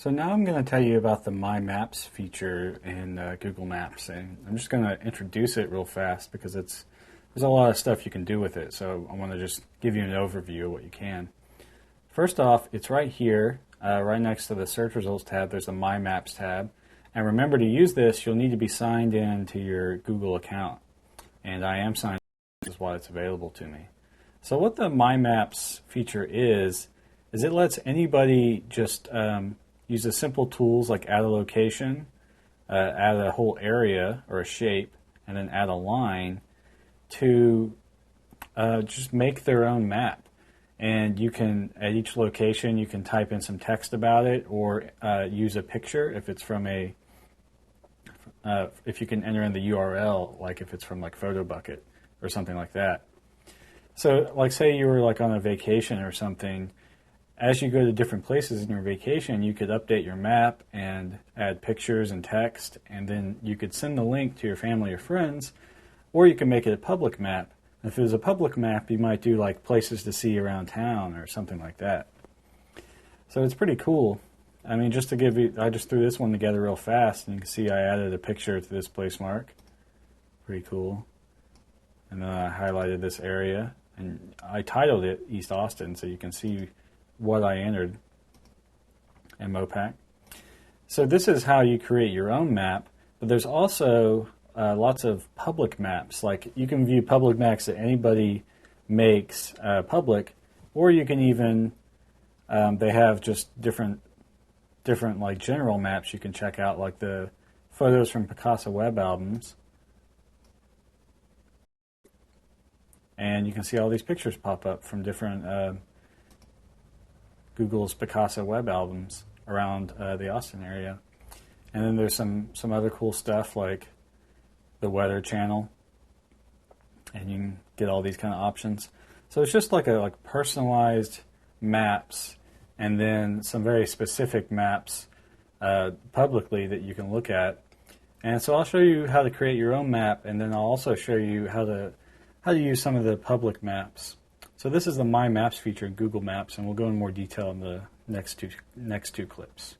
So now I'm going to tell you about the My Maps feature in Google Maps, and I'm just going to introduce it real fast because there's a lot of stuff you can do with it. So I want to just give you an overview of what you can. First off, it's right here, right next to the Search Results tab. There's a My Maps tab, and remember to use this, you'll need to be signed in to your Google account, and I am signed in. This is why it's available to me. So what the My Maps feature is it lets anybody just use the simple tools like add a location, add a whole area or a shape, and then add a line to just make their own map. And you can, at each location, you can type in some text about it or use a picture if it's from if you can enter in the URL, like if it's from like PhotoBucket or something like that. So like say you were like on a vacation or something, as you go to different places in your vacation, you could update your map and add pictures and text, and then you could send the link to your family or friends, or you can make it a public map. If it was a public map, you might do like places to see around town or something like that. So it's pretty cool. I mean, just to give you, I just threw this one together real fast, and you can see I added a picture to this place mark. Pretty cool. And then I highlighted this area, and I titled it East Austin, so you can see what I entered in Mopac. So this is how you create your own map, but there's also lots of public maps. Like you can view public maps that anybody makes public, or you can even, they have just different like general maps you can check out, like the photos from Picasa web albums. And you can see all these pictures pop up from different Google's Picasa web albums around the Austin area. And then there's some other cool stuff like the weather channel, and you can get all these kind of options. So it's just like a personalized maps, and then some very specific maps publicly that you can look at. And so I'll show you how to create your own map, and then I'll also show you how to use some of the public maps. So this is the My Maps feature in Google Maps, and we'll go in more detail in the next two clips.